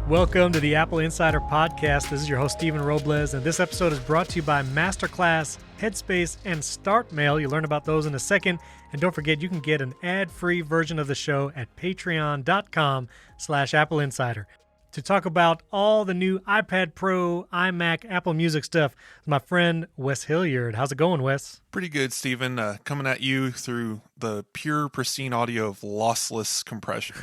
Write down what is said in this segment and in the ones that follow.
Welcome to the Apple Insider Podcast. This is your host, Stephen Robles, and this episode is brought to you by Masterclass, Headspace, and StartMail. You'll learn about those in a second. And don't forget, you can get an ad-free version of the show at patreon.com/AppleInsider. To talk about all the new iPad Pro, iMac, Apple Music stuff, my friend Wes Hilliard. How's it going, Wes? Pretty good, Stephen. Coming at you through the pure, pristine audio of lossless compression.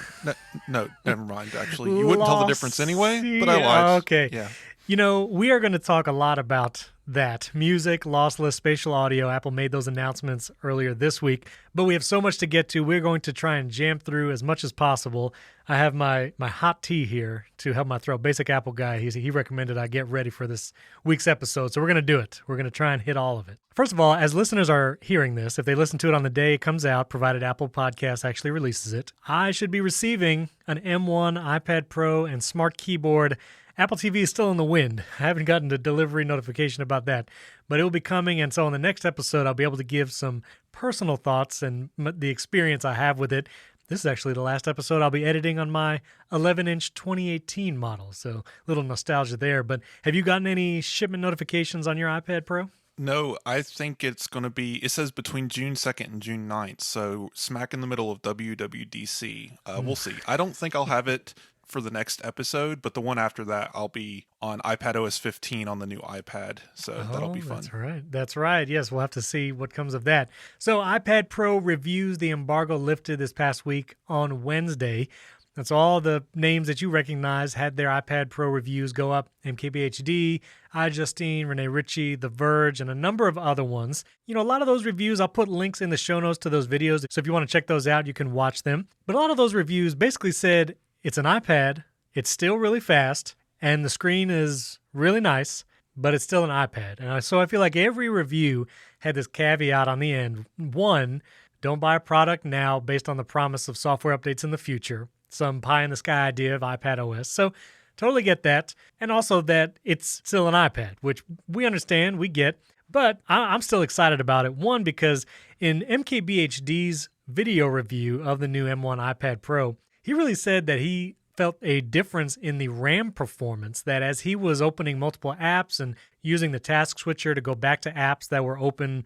No, never mind, actually. You wouldn't tell the difference anyway, but I lied. Okay. Yeah. You know, we are going to talk a lot about that. Music, lossless, spatial audio. Apple made those announcements earlier this week, but we have so much to get to. We're going to try and jam through as much as possible. I have my hot tea here to help my throat. Basic Apple guy, he recommended I get ready for this week's episode, so we're going to do it. We're going to try and hit all of it. First of all, as listeners are hearing this, if they listen to it on the day it comes out, provided Apple Podcasts actually releases it, I should be receiving an M1 iPad Pro and smart keyboard. Apple TV is still in the wind. I haven't gotten a delivery notification about that, but it will be coming. And so on the next episode, I'll be able to give some personal thoughts and the experience I have with it. This is actually the last episode I'll be editing on my 11-inch 2018 model. So a little nostalgia there. But have you gotten any shipment notifications on your iPad Pro? No, I think it's going to be, it says between June 2nd and June 9th. So smack in the middle of WWDC. We'll see. I don't think I'll have it for the next episode, but the one after that, I'll be on iPadOS 15 on the new iPad, so that'll be fun. That's right. Yes, we'll have to see what comes of that. So iPad Pro reviews, the embargo lifted this past week on Wednesday. That's all the names that you recognize had their iPad Pro reviews go up. MKBHD, iJustine, Rene Ritchie, The Verge, and a number of other ones. You know, a lot of those reviews, I'll put links in the show notes to those videos, so if you want to check those out, you can watch them. But a lot of those reviews basically said, it's an iPad, it's still really fast, and the screen is really nice, but it's still an iPad. And so I feel like every review had this caveat on the end. One, don't buy a product now based on the promise of software updates in the future. Some pie-in-the-sky idea of iPad OS. So totally get that. And also that it's still an iPad, which we understand, we get. But I'm still excited about it. One, because in MKBHD's video review of the new M1 iPad Pro, he really said that he felt a difference in the RAM performance, that as he was opening multiple apps and using the task switcher to go back to apps that were open,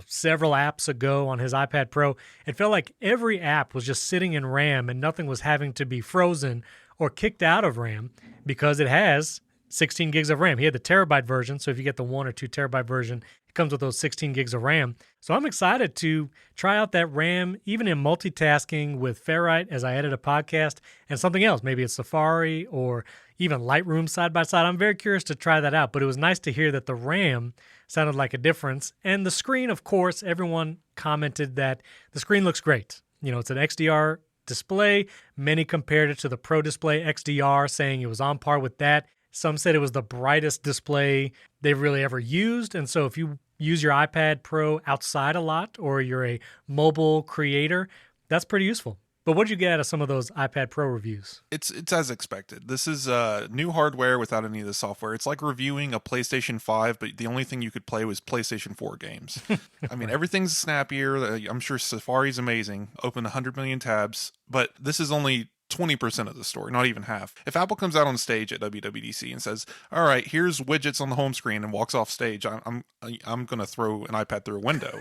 several apps ago on his iPad Pro, it felt like every app was just sitting in RAM and nothing was having to be frozen or kicked out of RAM because it has 16 gigs of RAM. He had the terabyte version, so if you get the 1 or 2 terabyte version, it comes with those 16 gigs of RAM. So I'm excited to try out that RAM, even in multitasking with Ferrite as I edit a podcast and something else. Maybe it's Safari or even Lightroom side by side. I'm very curious to try that out, but it was nice to hear that the RAM sounded like a difference. And the screen, of course, everyone commented that the screen looks great. It's an XDR display. Many compared it to the Pro Display XDR, saying it was on par with that. Some said it was the brightest display they've really ever used. And so if you use your iPad Pro outside a lot or you're a mobile creator, that's pretty useful. But what did you get out of some of those iPad Pro reviews? It's as expected. This is new hardware without any of the software. It's like reviewing a PlayStation 5, but the only thing you could play was PlayStation 4 games. I mean, everything's snappier. I'm sure Safari's amazing. Open 100 million tabs, but this is only 20% of the story, not even half. If Apple comes out on stage at WWDC and says, all right, here's widgets on the home screen and walks off stage, I'm going to throw an iPad through a window.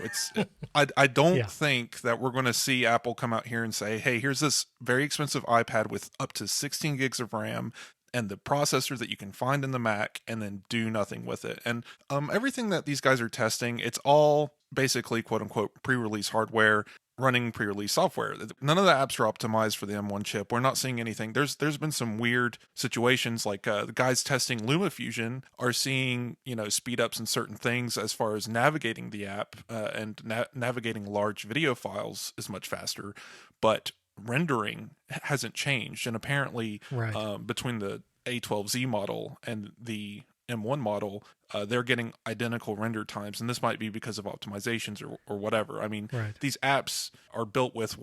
I don't think that we're going to see Apple come out here and say, hey, here's this very expensive iPad with up to 16 gigs of RAM and the processor that you can find in the Mac and then do nothing with it. And everything that these guys are testing, it's all basically quote unquote pre-release hardware running pre-release software. None of the apps are optimized for the M1 chip. We're not seeing anything. There's been some weird situations like the guys testing LumaFusion are seeing, speed ups in certain things as far as navigating the app and navigating large video files is much faster, but rendering hasn't changed. And apparently between the A12Z model and the M1 model, they're getting identical render times, and this might be because of optimizations or whatever. I mean, these apps are built with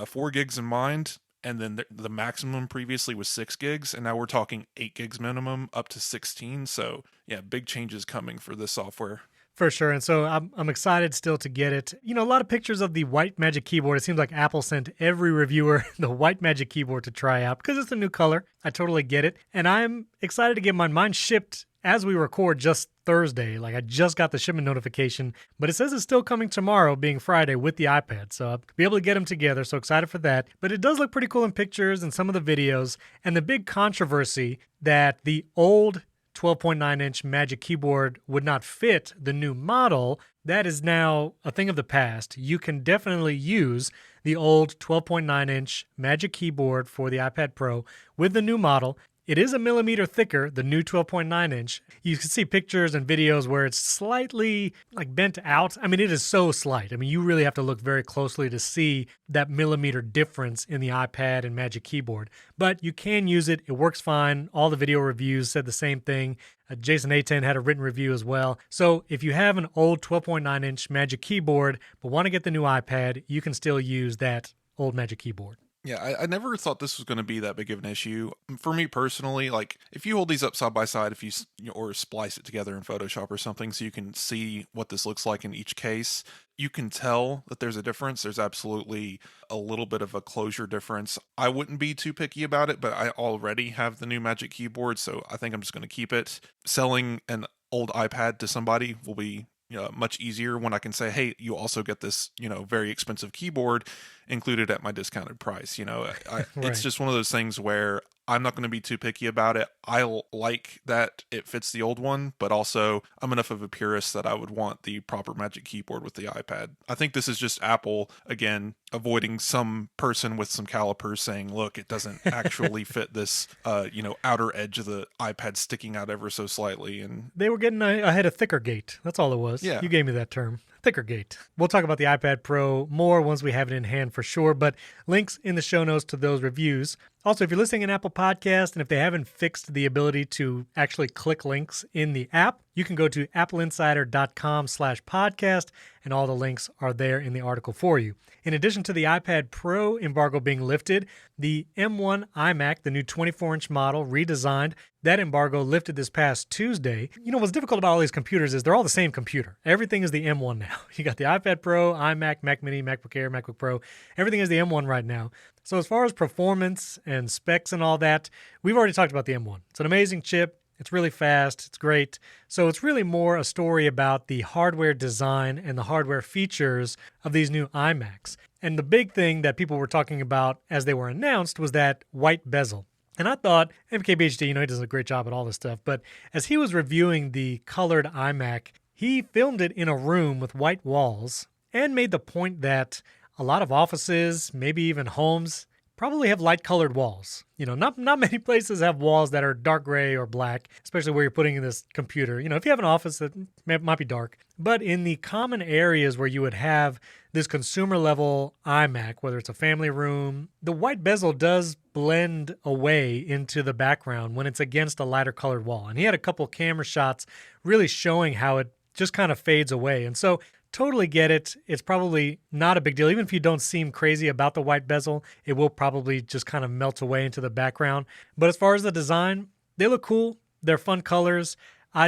4 gigs in mind, and then the maximum previously was 6 gigs, and now we're talking 8 gigs minimum up to 16. So yeah, big changes coming for this software. For sure. And so I'm excited still to get it. You know, a lot of pictures of the white Magic Keyboard. It seems like Apple sent every reviewer the white Magic Keyboard to try out because it's a new color. I totally get it. And I'm excited to get mine. Mine shipped as we record just Thursday. Like I just got the shipment notification, but it says it's still coming tomorrow, being Friday, with the iPad. So I'll be able to get them together. So excited for that. But it does look pretty cool in pictures and some of the videos. And the big controversy that the old 12.9-inch Magic Keyboard would not fit the new model, that is now a thing of the past. You can definitely use the old 12.9-inch Magic Keyboard for the iPad Pro with the new model. It is a millimeter thicker, the new 12.9-inch. You can see pictures and videos where it's slightly like bent out. I mean, it is so slight. I mean, you really have to look very closely to see that millimeter difference in the iPad and Magic Keyboard. But you can use it. It works fine. All the video reviews said the same thing. Jason A10 had a written review as well. So if you have an old 12.9-inch Magic Keyboard but want to get the new iPad, you can still use that old Magic Keyboard. Yeah, I never thought this was going to be that big of an issue. For me personally, like if you hold these up side by side, if or splice it together in Photoshop or something so you can see what this looks like in each case, you can tell that there's a difference. There's absolutely a little bit of a closure difference. I wouldn't be too picky about it, but I already have the new Magic Keyboard, so I think I'm just going to keep it. Selling an old iPad to somebody will be much easier when I can say, hey, you also get this, very expensive keyboard included at my discounted price. Right. It's just one of those things where I'm not going to be too picky about it. I like that it fits the old one, but also I'm enough of a purist that I would want the proper Magic Keyboard with the iPad. I think this is just Apple, again, avoiding some person with some calipers saying, look, it doesn't actually fit this, outer edge of the iPad sticking out ever so slightly. And they were getting ahead of Thickergate. That's all it was. Yeah. You gave me that term. Thickergate. We'll talk about the iPad Pro more once we have it in hand for sure, but links in the show notes to those reviews. Also, if you're listening in Apple Podcast and if they haven't fixed the ability to actually click links in the app, you can go to appleinsider.com/podcast and all the links are there in the article for you. In addition to the iPad Pro embargo being lifted, the M1 iMac, the new 24-inch model, redesigned, that embargo lifted this past Tuesday. What's difficult about all these computers is they're all the same computer. Everything is the M1 now. You got the iPad Pro, iMac, Mac Mini, MacBook Air, MacBook Pro. Everything is the M1 right now. So as far as performance and specs and all that, we've already talked about the M1. It's an amazing chip. It's really fast. It's great. So it's really more a story about the hardware design and the hardware features of these new iMacs. And the big thing that people were talking about as they were announced was that white bezel. And I thought, MKBHD, he does a great job at all this stuff, but as he was reviewing the colored iMac, he filmed it in a room with white walls and made the point that a lot of offices, maybe even homes, probably have light-colored walls. Not many places have walls that are dark gray or black, especially where you're putting in this computer. If you have an office that might be dark. But in the common areas where you would have this consumer-level iMac, whether it's a family room, the white bezel does blend away into the background when it's against a lighter-colored wall. And he had a couple camera shots really showing how it just kind of fades away. And so totally get it. It's probably not a big deal. Even if you don't seem crazy about the white bezel, it will probably just kind of melt away into the background. But as far as the design, they look cool. They're fun colors.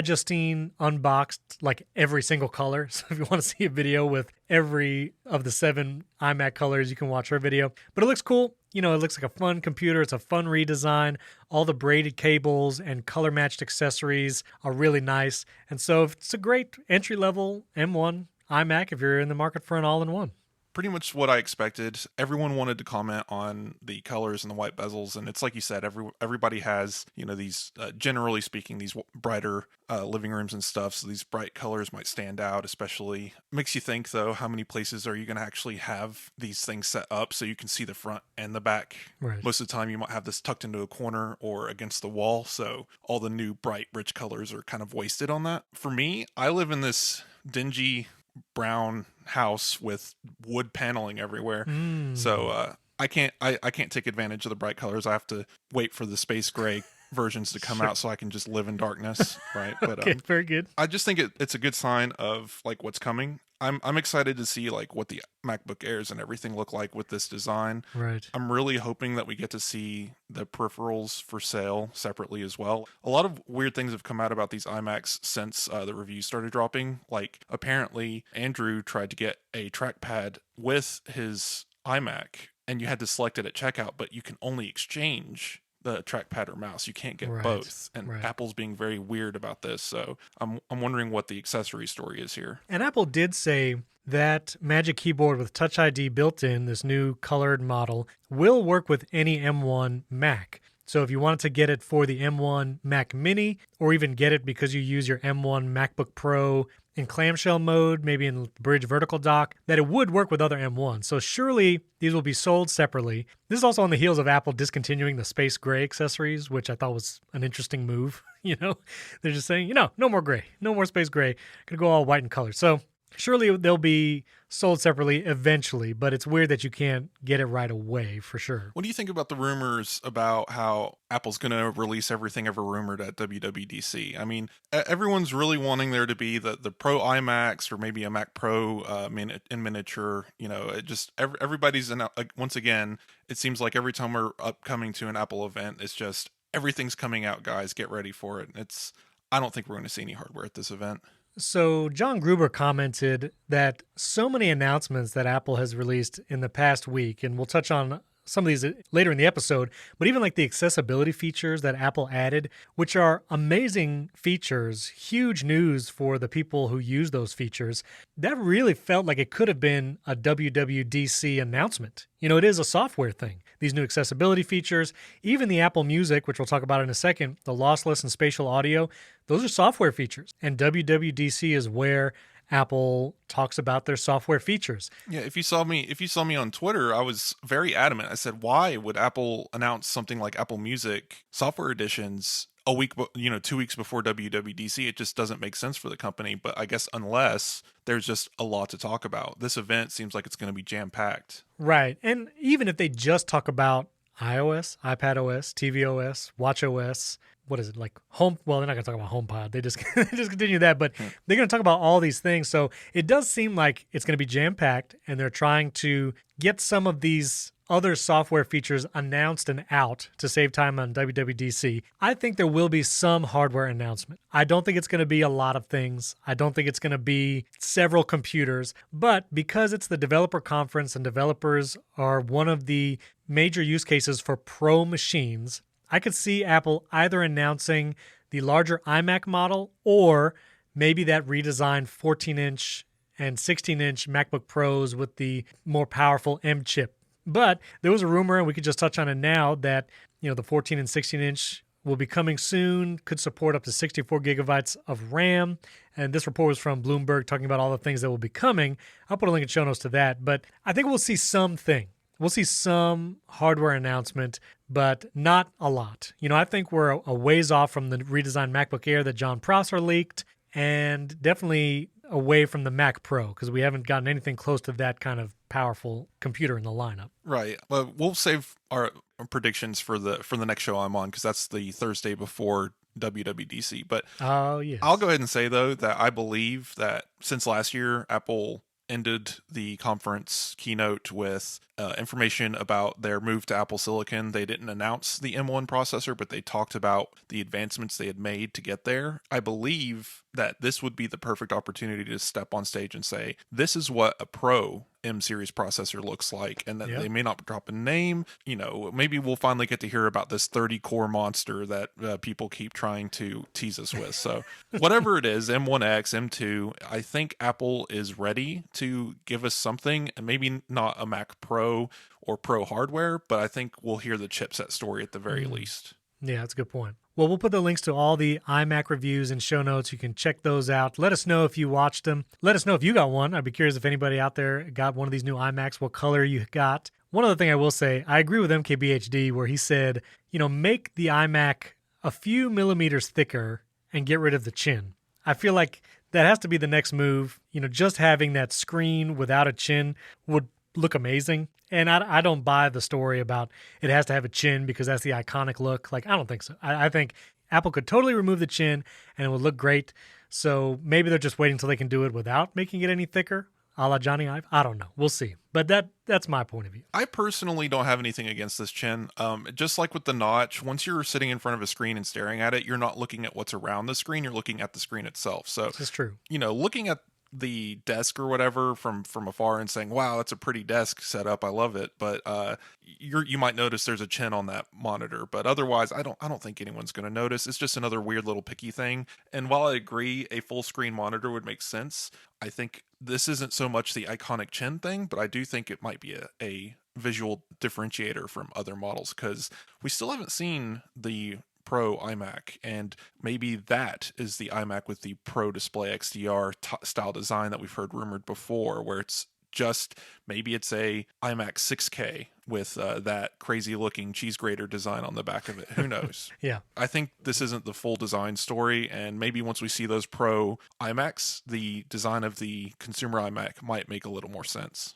Justine unboxed like every single color. So if you want to see a video with every of the 7 iMac colors, you can watch her video. But it looks cool. It looks like a fun computer. It's a fun redesign. All the braided cables and color-matched accessories are really nice. And so it's a great entry-level M1 iMac if you're in the market for an all-in-one. Pretty much what I expected. Everyone wanted to comment on the colors and the white bezels, and it's like you said, everybody has, these, generally speaking, these brighter living rooms and stuff, so these bright colors might stand out, especially. Makes you think, though, how many places are you going to actually have these things set up so you can see the front and the back? Right. Most of the time, you might have this tucked into a corner or against the wall, so all the new bright, rich colors are kind of wasted on that. For me, I live in this dingy brown house with wood paneling everywhere. So I can't take advantage of the bright colors. I have to wait for the space gray versions to come out so I can just live in darkness, right? But Okay, very good. I just think it's a good sign of like what's coming. I'm excited to see like what the MacBook Airs and everything look like with this design. Right. I'm really hoping that we get to see the peripherals for sale separately as well. A lot of weird things have come out about these iMacs since the reviews started dropping. Like apparently Andrew tried to get a trackpad with his iMac and you had to select it at checkout, but you can only exchange the trackpad or mouse. You can't get Right, both. And right. Apple's being very weird about this. So I'm wondering what the accessory story is here. And Apple did say that Magic Keyboard with Touch ID built in, this new colored model, will work with any M1 Mac. So if you wanted to get it for the M1 Mac Mini, or even get it because you use your M1 MacBook Pro in clamshell mode, maybe in bridge vertical dock, that it would work with other M1s. So surely these will be sold separately. This is also on the heels of Apple discontinuing the space gray accessories, which I thought was an interesting move. They're just saying, no more gray, no more space gray, gonna go all white in color. So surely they'll be sold separately eventually, but it's weird that you can't get it right away for sure. What do you think about the rumors about how Apple's going to release everything ever rumored at WWDC? I mean, everyone's really wanting there to be the Pro iMacs or maybe a Mac Pro in miniature. It just everybody's in. Once again, it seems like every time we're upcoming to an Apple event, it's just everything's coming out, guys. Get ready for it. I don't think we're going to see any hardware at this event. So John Gruber commented that so many announcements that Apple has released in the past week, and we'll touch on some of these later in the episode, but even like the accessibility features that Apple added, which are amazing features, huge news for the people who use those features, that really felt like it could have been a WWDC announcement. It is a software thing. These new accessibility features, even the Apple Music, which we'll talk about in a second, the Lossless and Spatial Audio, those are software features. And WWDC is where Apple talks about their software features. Yeah, if you saw me on Twitter, I was very adamant. I said, why would Apple announce something like Apple Music software editions a week, 2 weeks before WWDC? It just doesn't make sense for the company. But I guess unless there's just a lot to talk about, this event seems like it's going to be jam-packed. Right. And even if they just talk about iOS, iPadOS, tvOS, watchOS, what is it, like home? Well, they're not going to talk about HomePod. They just continue that, but they're going to talk about all these things. So it does seem like it's going to be jam-packed, and they're trying to get some of these other software features announced and out to save time on WWDC. I think there will be some hardware announcement. I don't think it's going to be a lot of things. I don't think it's going to be several computers, but because it's the developer conference and developers are one of the major use cases for pro machines, I could see Apple either announcing the larger iMac model or maybe that redesigned 14-inch and 16-inch MacBook Pros with the more powerful M chip. But there was a rumor, and we could just touch on it now, that the 14 and 16-inch will be coming soon, could support up to 64 gigabytes of RAM. And this report was from Bloomberg talking about all the things that will be coming. I'll put a link in show notes to that. But I think we'll see something. We'll see some hardware announcement, but not a lot. I think we're a ways off from the redesigned MacBook Air that John Prosser leaked, and definitely away from the Mac Pro, because we haven't gotten anything close to that kind of powerful computer in the lineup. Right. Well, we'll save our predictions for the next show I'm on, because that's the Thursday before WWDC. But yes. I'll go ahead and say, though, that I believe that since last year, Apple ended the conference keynote with information about their move to Apple Silicon. They didn't announce the M1 processor, but they talked about the advancements they had made to get there. I believe that this would be the perfect opportunity to step on stage and say, this is what a Pro M-series processor looks like, and that they may not drop a name. Maybe we'll finally get to hear about this 30-core monster that people keep trying to tease us with. So whatever it is, M1X, M2, I think Apple is ready to give us something, and maybe not a Mac Pro or Pro hardware, but I think we'll hear the chipset story at the very least. Yeah, that's a good point. Well, we'll put the links to all the iMac reviews in show notes. You can check those out. Let us know if you watched them. Let us know if you got one. I'd be curious if anybody out there got one of these new iMacs, what color you got. One other thing I will say, I agree with MKBHD where he said, make the iMac a few millimeters thicker and get rid of the chin. I feel like that has to be the next move. Just having that screen without a chin would look amazing. And I don't buy the story about it has to have a chin because that's the iconic look. Like, I don't think so. I think Apple could totally remove the chin and it would look great. So maybe they're just waiting until they can do it without making it any thicker, a la Johnny Ive. I don't know. We'll see. But that's my point of view. I personally don't have anything against this chin. Just like with the notch, once you're sitting in front of a screen and staring at it, you're not looking at what's around the screen. You're looking at the screen itself. So This is true. looking at the desk or whatever from afar and saying, wow, that's a pretty desk setup, I love it, but you might notice there's a chin on that monitor, but otherwise I don't think anyone's going to notice. It's just another weird little picky thing. And while I agree a full screen monitor would make sense, I think this isn't so much the iconic chin thing, but I do think it might be a visual differentiator from other models, because we still haven't seen the Pro iMac, and maybe that is the iMac with the Pro Display XDR style design that we've heard rumored before, where it's just maybe it's a iMac 6K with that crazy looking cheese grater design on the back of it. Who knows? Yeah. I think this isn't the full design story, and maybe once we see those Pro iMacs, the design of the consumer iMac might make a little more sense.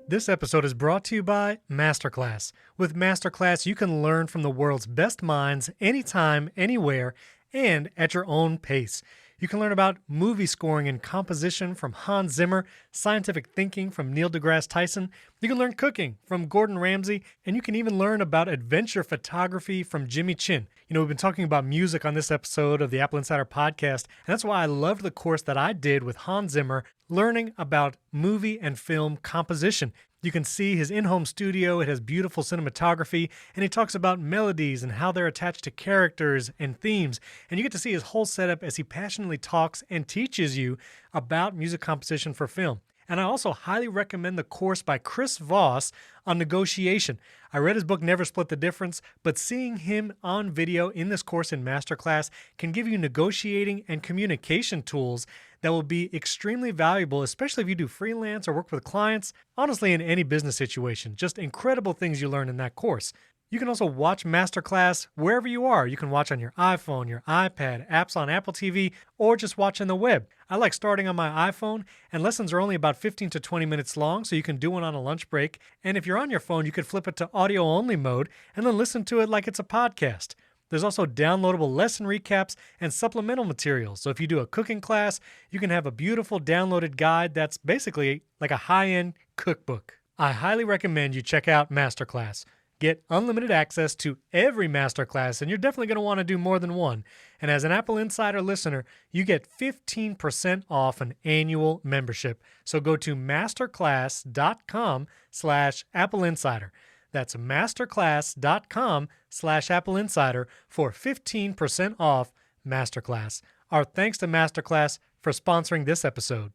This episode is brought to you by Masterclass. With Masterclass, you can learn from the world's best minds anytime, anywhere, and at your own pace. You can learn about movie scoring and composition from Hans Zimmer, scientific thinking from Neil deGrasse Tyson. You can learn cooking from Gordon Ramsay, and you can even learn about adventure photography from Jimmy Chin. We've been talking about music on this episode of the Apple Insider podcast, and that's why I loved the course that I did with Hans Zimmer, learning about movie and film composition. You can see his in-home studio. It has beautiful cinematography, and he talks about melodies and how they're attached to characters and themes. And you get to see his whole setup as he passionately talks and teaches you about music composition for film. And I also highly recommend the course by Chris Voss on negotiation. I read his book, Never Split the Difference, but seeing him on video in this course in Masterclass can give you negotiating and communication tools that will be extremely valuable, especially if you do freelance or work with clients. Honestly, in any business situation, just incredible things you learn in that course. You can also watch Masterclass wherever you are. You can watch on your iPhone, your iPad, apps on Apple TV, or just watch on the web. I like starting on my iPhone, and lessons are only about 15 to 20 minutes long, so you can do one on a lunch break. And if you're on your phone, you could flip it to audio-only mode and then listen to it like it's a podcast. There's also downloadable lesson recaps and supplemental materials. So if you do a cooking class, you can have a beautiful downloaded guide that's basically like a high-end cookbook. I highly recommend you check out Masterclass. Get unlimited access to every Masterclass, and you're definitely going to want to do more than one. And as an Apple Insider listener, you get 15% off an annual membership. So go to masterclass.com/AppleInsider. That's masterclass.com/AppleInsider for 15% off Masterclass. Our thanks to Masterclass for sponsoring this episode.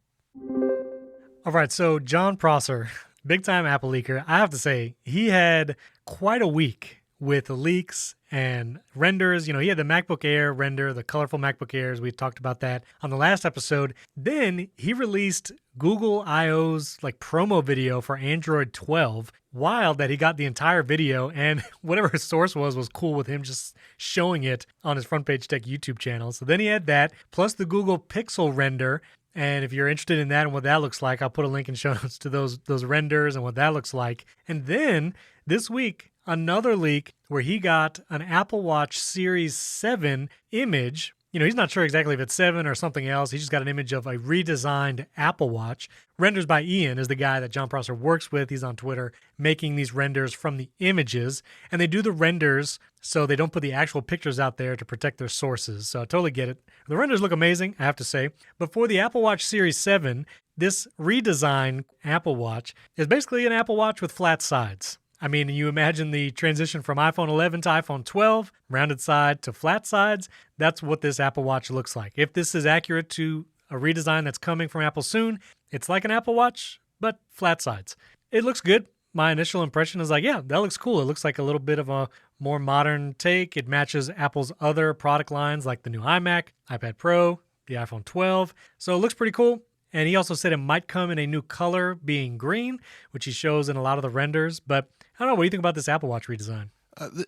All right, so John Prosser, big-time Apple leaker, I have to say, he had quite a week with leaks and renders. He had the MacBook Air render, the colorful MacBook Airs. We talked about that on the last episode. Then he released Google I.O.'s promo video for Android 12. Wild that he got the entire video, and whatever his source was cool with him just showing it on his Front Page Tech YouTube channel. So then he had that, plus the Google Pixel render. And if you're interested in that and what that looks like, I'll put a link in show notes to those renders and what that looks like. And then this week, another leak where he got an Apple Watch Series 7 image. He's not sure exactly if it's 7 or something else. He just got an image of a redesigned Apple Watch. Renders by Ian is the guy that John Prosser works with. He's on Twitter making these renders from the images. And they do the renders so they don't put the actual pictures out there to protect their sources. So I totally get it. The renders look amazing, I have to say. But for the Apple Watch Series 7, this redesigned Apple Watch is basically an Apple Watch with flat sides. I mean, you imagine the transition from iPhone 11 to iPhone 12, rounded side to flat sides. That's what this Apple Watch looks like. If this is accurate to a redesign that's coming from Apple soon, it's like an Apple Watch, but flat sides. It looks good. My initial impression is yeah, that looks cool. It looks like a little bit of a more modern take. It matches Apple's other product lines like the new iMac, iPad Pro, the iPhone 12. So it looks pretty cool. And he also said it might come in a new color, being green, which he shows in a lot of the renders. But I don't know. What do you think about this Apple Watch redesign?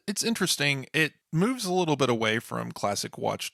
It's interesting. It moves a little bit away from classic watch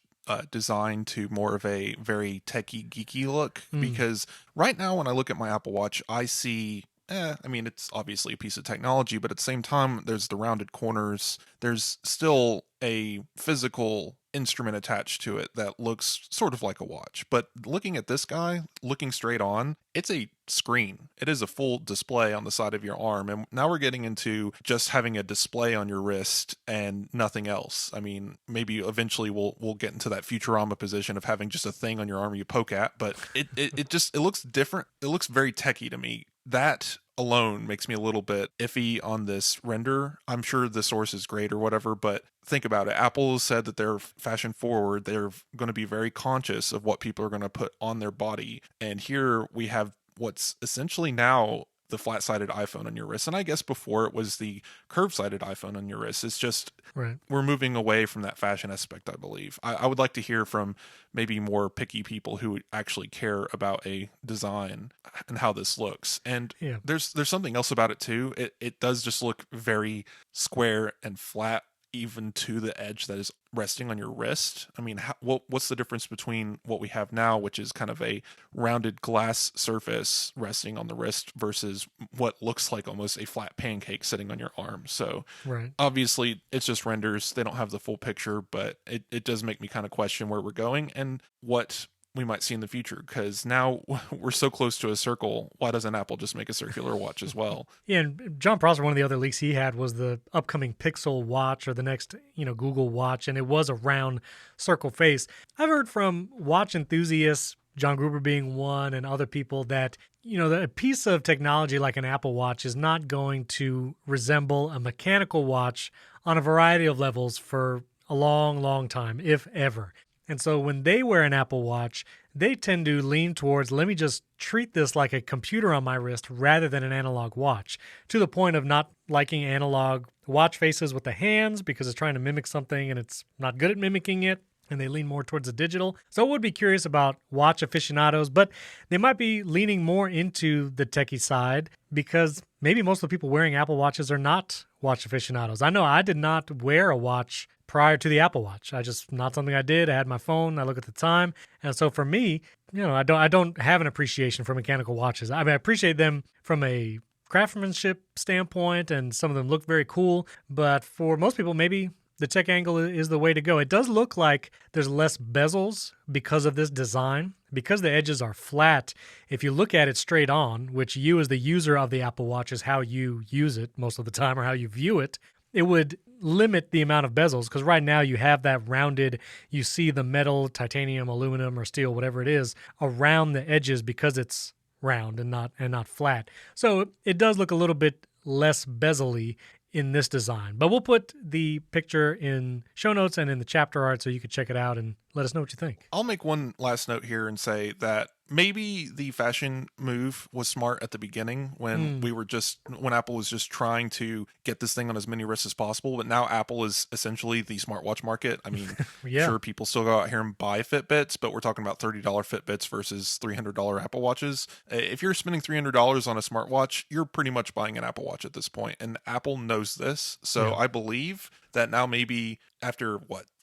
design to more of a very techie, geeky look. Because right now when I look at my Apple Watch, I see I mean, it's obviously a piece of technology, but at the same time, there's the rounded corners. There's still a physical instrument attached to it that looks sort of like a watch. But looking at this guy, looking straight on, it's a screen. It is a full display on the side of your arm. And now we're getting into just having a display on your wrist and nothing else. I mean, maybe eventually we'll get into that Futurama position of having just a thing on your arm you poke at, but it looks different. It looks very techy to me. That alone makes me a little bit iffy on this render. I'm sure the source is great or whatever, but think about it. Apple has said that they're fashion forward. They're going to be very conscious of what people are going to put on their body. And here we have what's essentially now the flat-sided iPhone on your wrist. And I guess before it was the curved-sided iPhone on your wrist. It's just, Right. We're moving away from that fashion aspect, I believe. I would like to hear from maybe more picky people who actually care about a design and how this looks. And Yeah. there's something else about it too. It does just look very square and flat, even to the edge that is resting on your wrist. I mean, what's the difference between what we have now, which is kind of a rounded glass surface resting on the wrist, versus what looks like almost a flat pancake sitting on your arm? So Right. obviously it's just renders. They don't have the full picture, but it does make me kind of question where we're going and what we might see in the future, because now we're so close to a circle. Why doesn't Apple just make a circular watch as well? Yeah, and John Prosser, one of the other leaks he had was the upcoming Pixel watch or the next, Google watch, and it was a round circle face. I've heard from watch enthusiasts, John Gruber being one, and other people that, a piece of technology like an Apple Watch is not going to resemble a mechanical watch on a variety of levels for a long, long time, if ever. And so when they wear an Apple Watch, they tend to lean towards, let me just treat this like a computer on my wrist rather than an analog watch, to the point of not liking analog watch faces with the hands because it's trying to mimic something and it's not good at mimicking it. And they lean more towards the digital. So I would be curious about watch aficionados, but they might be leaning more into the techie side because maybe most of the people wearing Apple Watches are not watch aficionados. I know I did not wear a watch prior to the Apple Watch. Not something I did. I had my phone. I look at the time. And so for me, I don't have an appreciation for mechanical watches. I mean, I appreciate them from a craftsmanship standpoint, and some of them look very cool. But for most people, maybe the tech angle is the way to go. It does look like there's less bezels because of this design. Because the edges are flat, if you look at it straight on, which you as the user of the Apple Watch is how you use it most of the time or how you view it, it would limit the amount of bezels, because right now you have that rounded, you see the metal, titanium, aluminum, or steel, whatever it is, around the edges because it's round and not flat. So it does look a little bit less bezel-y in this design. But we'll put the picture in show notes and in the chapter art so you can check it out and let us know what you think. I'll make one last note here and say that maybe the fashion move was smart at the beginning when when Apple was just trying to get this thing on as many wrists as possible. But now Apple is essentially the smartwatch market. I mean, Yeah. Sure, people still go out here and buy Fitbits, but we're talking about $30 Fitbits versus $300 Apple Watches. If you're spending $300 on a smartwatch, you're pretty much buying an Apple Watch at this point. And Apple knows this. So Yeah. I believe that now maybe after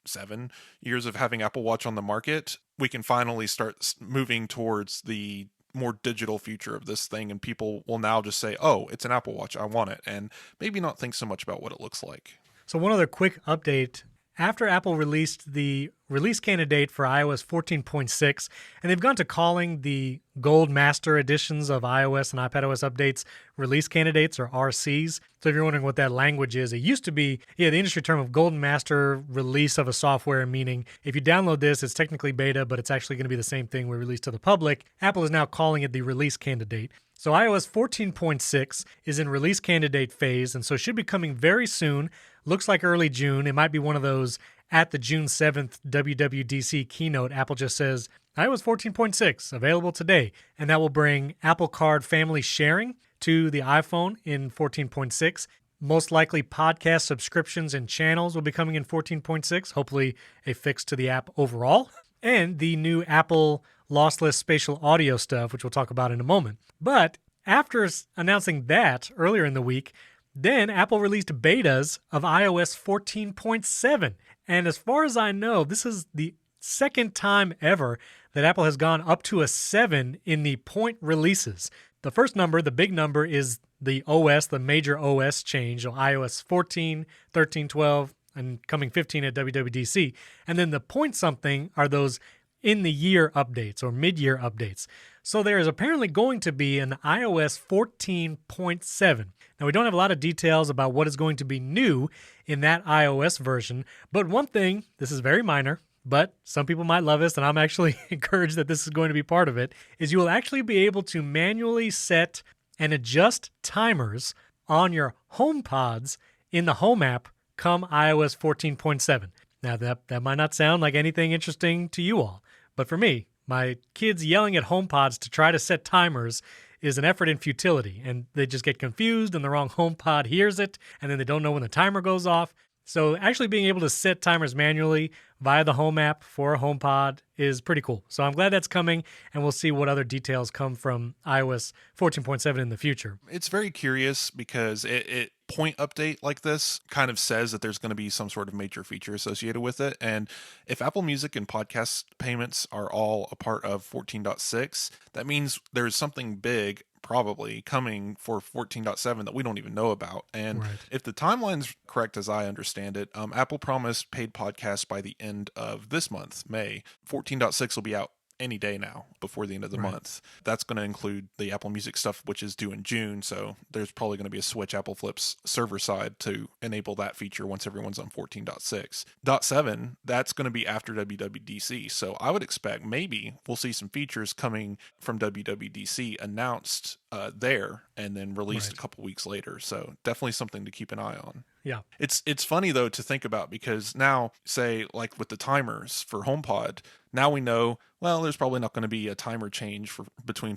7 years of having Apple Watch on the market, we can finally start moving towards the more digital future of this thing, and people will now just say, oh, it's an Apple Watch, I want it, and maybe not think so much about what it looks like. So one other quick update. After Apple released the release candidate for iOS 14.6, and they've gone to calling the Gold Master editions of iOS and iPadOS updates release candidates, or RCs. So if you're wondering what that language is, it used to be, the industry term of Golden Master release of a software, meaning if you download this, it's technically beta, but it's actually going to be the same thing we release to the public. Apple is now calling it the release candidate. So iOS 14.6 is in release candidate phase, and so should be coming very soon. Looks like early June. It might be one of those at the June 7th WWDC keynote. Apple just says, iOS 14.6 available today, and that will bring Apple Card family sharing to the iPhone in 14.6. Most likely podcast subscriptions and channels will be coming in 14.6, hopefully a fix to the app overall, and the new Apple Lossless Spatial Audio stuff, which we'll talk about in a moment. But after announcing that earlier in the week, then Apple released betas of iOS 14.7. And as far as I know, this is the second time ever that Apple has gone up to a 7 in the point releases. The first number, the big number, is the OS, the major OS change, so iOS 14, 13, 12, and coming 15 at WWDC. And then the point something are those in-the-year updates or mid-year updates. So there is apparently going to be an iOS 14.7. Now, we don't have a lot of details about what is going to be new in that iOS version, but one thing, this is very minor, but some people might love this, and I'm actually encouraged that this is going to be part of it, is you will actually be able to manually set and adjust timers on your HomePods in the Home app come iOS 14.7. Now, that might not sound like anything interesting to you all, but for me, my kids yelling at HomePods to try to set timers is an effort in futility, and they just get confused and the wrong HomePod hears it, and then they don't know when the timer goes off. So actually being able to set timers manually via the Home app for a HomePod is pretty cool. So I'm glad that's coming, and we'll see what other details come from iOS 14.7 in the future. It's very curious because it point update like this kind of says that there's going to be some sort of major feature associated with it. And if Apple Music and podcast payments are all a part of 14.6, that means there's something big probably coming for 14.7 that we don't even know about. And Right. if the timeline's correct, as I understand it, Apple promised paid podcasts by the end of this month, May. 14.6 will be out any day now before the end of the Right. month. That's going to include the Apple Music stuff, which is due in June. So there's probably going to be a switch Apple flips server side to enable that feature once everyone's on 14.6. .7, that's going to be after WWDC. So I would expect maybe we'll see some features coming from WWDC announced there and then released Right. a couple weeks later. So definitely something to keep an eye on. Yeah. It's funny though to think about because now, say like with the timers for HomePod, now we know, well, there's probably not going to be a timer change for between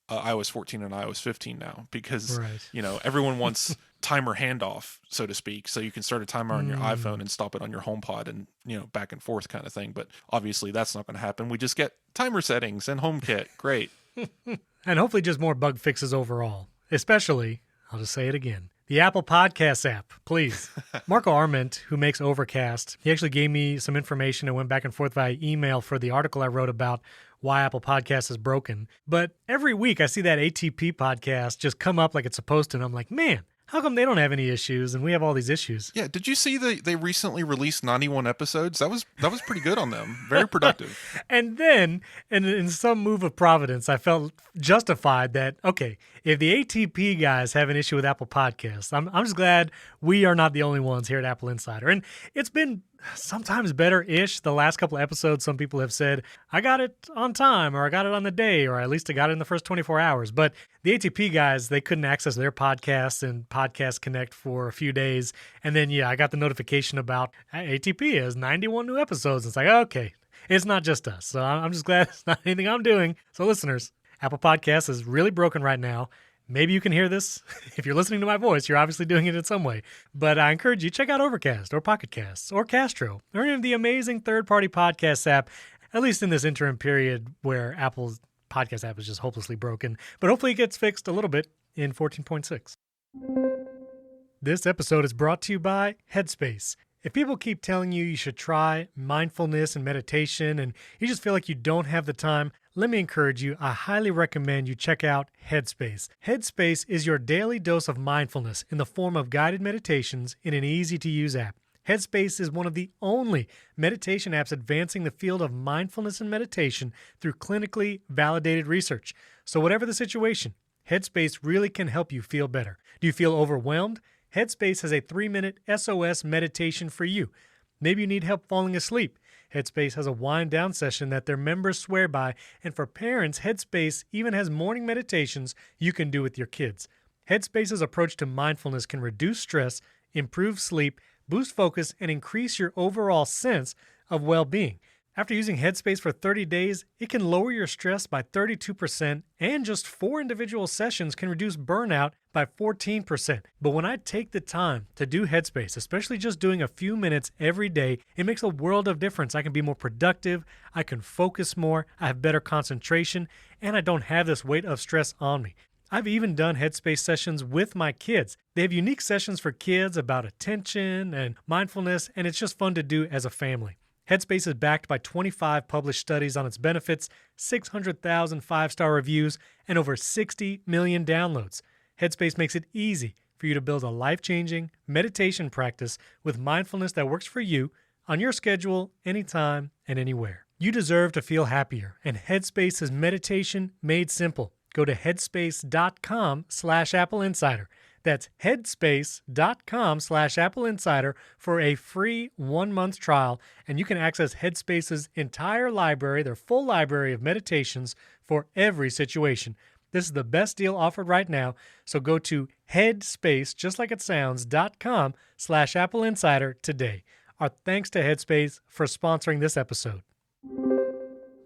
iOS 14 and iOS 15 now because Right. everyone wants timer handoff, so to speak, so you can start a timer on your iPhone and stop it on your HomePod and back and forth kind of thing. But obviously that's not going to happen. We just get timer settings and HomeKit. Great. And hopefully just more bug fixes overall, especially, I'll just say it again, the Apple Podcasts app, please. Marco Arment, who makes Overcast, he actually gave me some information and went back and forth via email for the article I wrote about why Apple Podcasts is broken. But every week I see that ATP podcast just come up like it's supposed to, and I'm like, man, how come they don't have any issues and we have all these issues? Yeah, did you see they recently released 91 episodes? That was pretty good on them. Very productive. And then, in some move of providence, I felt justified that, okay, if the ATP guys have an issue with Apple Podcasts, I'm just glad we are not the only ones here at AppleInsider. And it's been sometimes better-ish. The last couple of episodes, some people have said, I got it on time, or I got it on the day, or at least I got it in the first 24 hours. But the ATP guys, they couldn't access their podcasts and Podcast Connect for a few days. And then, I got the notification about ATP has 91 new episodes. It's like, okay, it's not just us. So I'm just glad it's not anything I'm doing. So listeners, Apple Podcasts is really broken right now. Maybe you can hear this. If you're listening to my voice, you're obviously doing it in some way. But I encourage you, check out Overcast or Pocket Casts or Castro or any of the amazing third-party podcast app, at least in this interim period where Apple's podcast app is just hopelessly broken. But hopefully it gets fixed a little bit in 14.6. This episode is brought to you by Headspace. If people keep telling you you should try mindfulness and meditation and you just feel like you don't have the time, let me encourage you. I highly recommend you check out Headspace. Headspace is your daily dose of mindfulness in the form of guided meditations in an easy-to-use app. Headspace is one of the only meditation apps advancing the field of mindfulness and meditation through clinically validated research. So whatever the situation, Headspace really can help you feel better. Do you feel overwhelmed? Headspace has a 3-minute SOS meditation for you. Maybe you need help falling asleep. Headspace has a wind-down session that their members swear by, and for parents, Headspace even has morning meditations you can do with your kids. Headspace's approach to mindfulness can reduce stress, improve sleep, boost focus, and increase your overall sense of well-being. After using Headspace for 30 days, it can lower your stress by 32%, and just 4 individual sessions can reduce burnout by 14%. But when I take the time to do Headspace, especially just doing a few minutes every day, it makes a world of difference. I can be more productive, I can focus more, I have better concentration, and I don't have this weight of stress on me. I've even done Headspace sessions with my kids. They have unique sessions for kids about attention and mindfulness, and it's just fun to do as a family. Headspace is backed by 25 published studies on its benefits, 600,000 five-star reviews, and over 60 million downloads. Headspace makes it easy for you to build a life-changing meditation practice with mindfulness that works for you on your schedule, anytime and anywhere. You deserve to feel happier, and Headspace is meditation made simple. Go to headspace.com/AppleInsider. That's headspace.com/AppleInsider for a free 1-month trial, and you can access Headspace's entire library, their full library of meditations for every situation. This is the best deal offered right now, so go to headspace, just like it sounds, .com/AppleInsider today. Our thanks to Headspace for sponsoring this episode.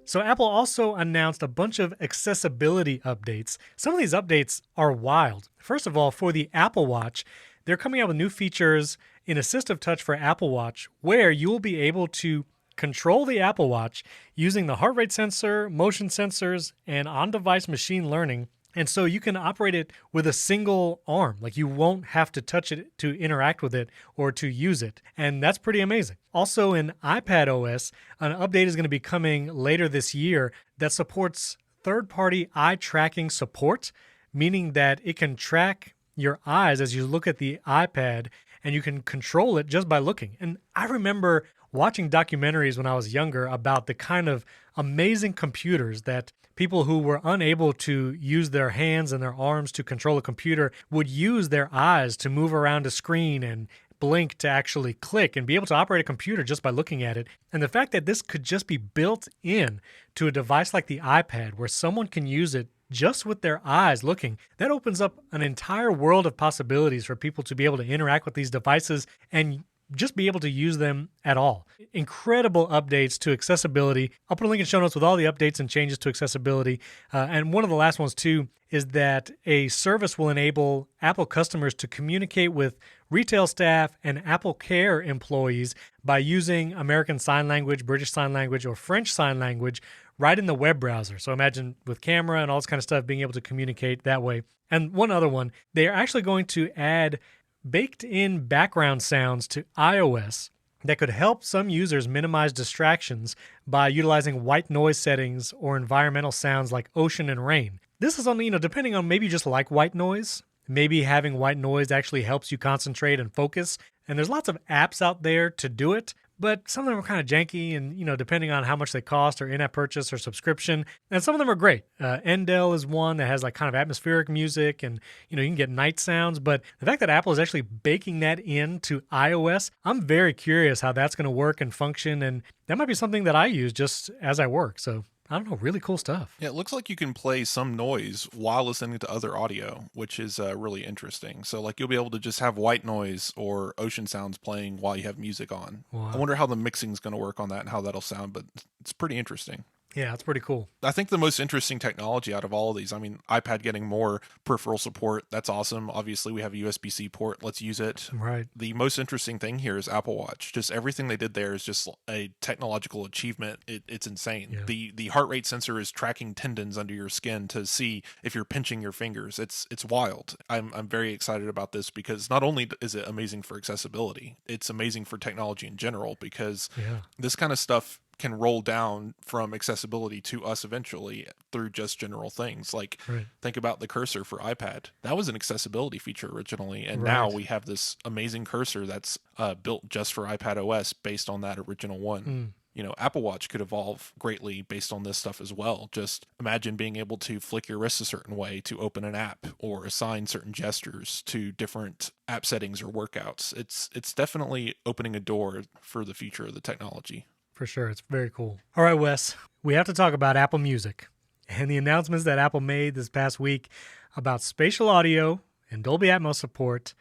So Apple also announced a bunch of accessibility updates. Some of these updates are wild. First of all, for the Apple Watch, they're coming out with new features in Assistive Touch for Apple Watch, where you will be able to control the Apple Watch using the heart rate sensor, motion sensors, and on-device machine learning. And so you can operate it with a single arm. Like, you won't have to touch it to interact with it or to use it. And that's pretty amazing. Also in iPad OS, an update is going to be coming later this year that supports third-party eye tracking support, meaning that it can track your eyes as you look at the iPad and you can control it just by looking. And I remember watching documentaries when I was younger about the kind of amazing computers that people who were unable to use their hands and their arms to control a computer would use their eyes to move around a screen and blink to actually click and be able to operate a computer just by looking at it. And the fact that this could just be built in to a device like the iPad where someone can use it just with their eyes looking, that opens up an entire world of possibilities for people to be able to interact with these devices and just be able to use them at all. Incredible updates to accessibility. I'll put a link in show notes with all the updates and changes to accessibility. And one of the last ones too is that a service will enable Apple customers to communicate with retail staff and Apple Care employees by using American Sign Language, British Sign Language, or French Sign Language right in the web browser. So imagine with camera and all this kind of stuff being able to communicate that way. And one other one, they are actually going to add baked-in background sounds to iOS that could help some users minimize distractions by utilizing white noise settings or environmental sounds like ocean and rain. This is only, depending on, maybe you just like white noise. Maybe having white noise actually helps you concentrate and focus. And there's lots of apps out there to do it, but some of them are kind of janky and, depending on how much they cost or in-app purchase or subscription. And some of them are great. Endel is one that has like kind of atmospheric music and, you can get night sounds. But the fact that Apple is actually baking that into iOS, I'm very curious how that's going to work and function. And that might be something that I use just as I work. So I don't know, really cool stuff. Yeah, it looks like you can play some noise while listening to other audio, which is really interesting. So like you'll be able to just have white noise or ocean sounds playing while you have music on. Wow. I wonder how the mixing is going to work on that and how that'll sound, but it's pretty interesting. Yeah, it's pretty cool. I think the most interesting technology out of all of these, iPad getting more peripheral support, that's awesome. Obviously, we have a USB-C port. Let's use it. Right. The most interesting thing here is Apple Watch. Just everything they did there is just a technological achievement. It's insane. Yeah. The heart rate sensor is tracking tendons under your skin to see if you're pinching your fingers. It's wild. I'm very excited about this because not only is it amazing for accessibility, it's amazing for technology in general because this kind of stuff can roll down from accessibility to us eventually through just general things. Like think about the cursor for iPad. That was an accessibility feature originally. And now we have this amazing cursor that's built just for iPad OS based on that original one. Apple Watch could evolve greatly based on this stuff as well. Just imagine being able to flick your wrist a certain way to open an app or assign certain gestures to different app settings or workouts. It's definitely opening a door for the future of the technology. For sure. It's very cool. All right, Wes, we have to talk about Apple Music and the announcements that Apple made this past week about spatial audio and Dolby Atmos support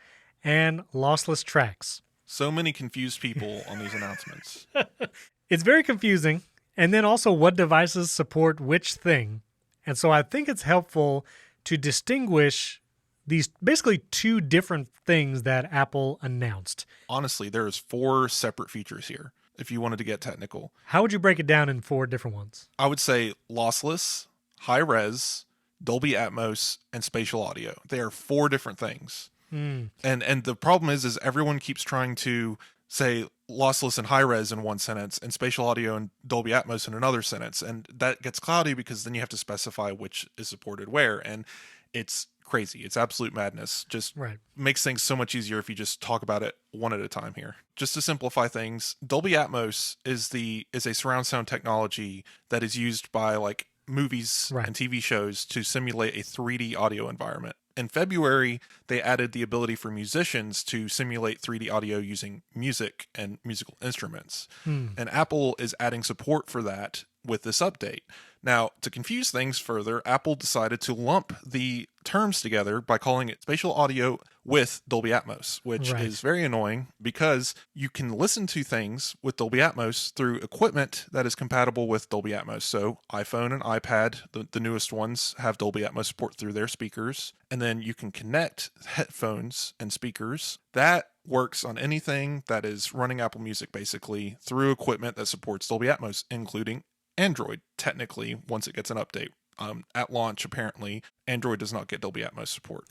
and lossless tracks. So many confused people on these announcements. It's very confusing. And then also what devices support which thing. And so I think it's helpful to distinguish these basically two different things that Apple announced. Honestly, there's 4 separate features here. If you wanted to get technical. How would you break it down in 4 different ones? I would say lossless, high res, Dolby Atmos, and spatial audio. They are 4 different things. And the problem is everyone keeps trying to say lossless and high res in one sentence and spatial audio and Dolby Atmos in another sentence. And that gets cloudy because then you have to specify which is supported where. And it's crazy. It's absolute madness. Just makes things so much easier if you just talk about it one at a time here. Just to simplify things, Dolby Atmos is a surround sound technology that is used by like movies and TV shows to simulate a 3D audio environment. In February, they added the ability for musicians to simulate 3D audio using music and musical instruments. And Apple is adding support for that with this update. Now, to confuse things further, Apple decided to lump the terms together by calling it spatial audio with Dolby Atmos, which is very annoying because you can listen to things with Dolby Atmos through equipment that is compatible with Dolby Atmos. So iPhone and iPad, the newest ones, have Dolby Atmos support through their speakers. And then you can connect headphones and speakers. That works on anything that is running Apple Music, basically, through equipment that supports Dolby Atmos, including Android, technically, once it gets an update. At launch, apparently, Android does not get Dolby Atmos support.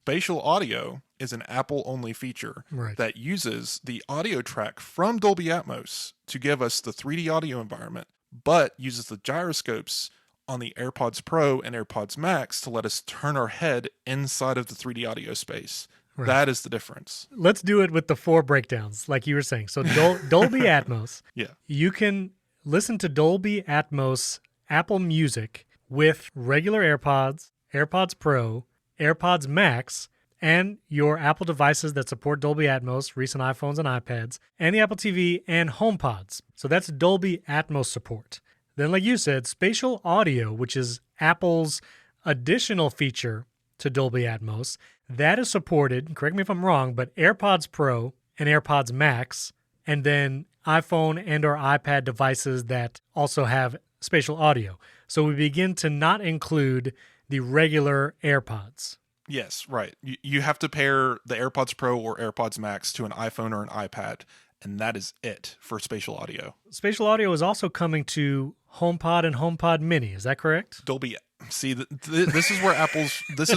Spatial audio is an Apple-only feature that uses the audio track from Dolby Atmos to give us the 3D audio environment, but uses the gyroscopes on the AirPods Pro and AirPods Max to let us turn our head inside of the 3D audio space. That is the difference. Let's do it with the 4 breakdowns, like you were saying. So Dolby Atmos. You can listen to Dolby Atmos Apple Music with regular AirPods, AirPods Pro, AirPods Max, and your Apple devices that support Dolby Atmos, recent iPhones and iPads, and the Apple TV and HomePods. So that's Dolby Atmos support. Then, like you said, spatial audio, which is Apple's additional feature to Dolby Atmos, that is supported, correct me if I'm wrong, but AirPods Pro and AirPods Max, and then iPhone and or iPad devices that also have spatial audio. So we begin to not include the regular AirPods. Yes, right. You have to pair the AirPods Pro or AirPods Max to an iPhone or an iPad, and that is it for spatial audio. Spatial audio is also coming to HomePod and HomePod Mini. Is that correct? Dolby. See, this is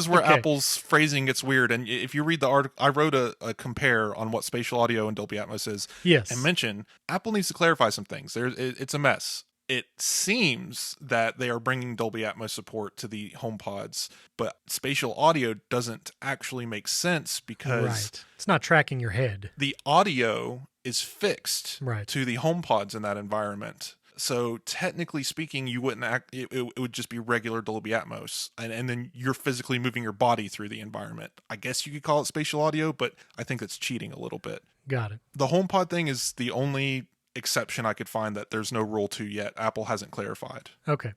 where Apple's phrasing gets weird. And if you read the article, I wrote a compare on what spatial audio and Dolby Atmos is. And mention Apple needs to clarify some things. It's a mess. It seems that they are bringing Dolby Atmos support to the HomePods, but spatial audio doesn't actually make sense because it's not tracking your head. The audio is fixed to the HomePods in that environment. So technically speaking, you wouldn't it would just be regular Dolby Atmos, and then you're physically moving your body through the environment. I guess you could call it spatial audio, but I think that's cheating a little bit. Got it. The HomePod thing is the only exception I could find that there's no rule to yet. Apple hasn't clarified. Okay.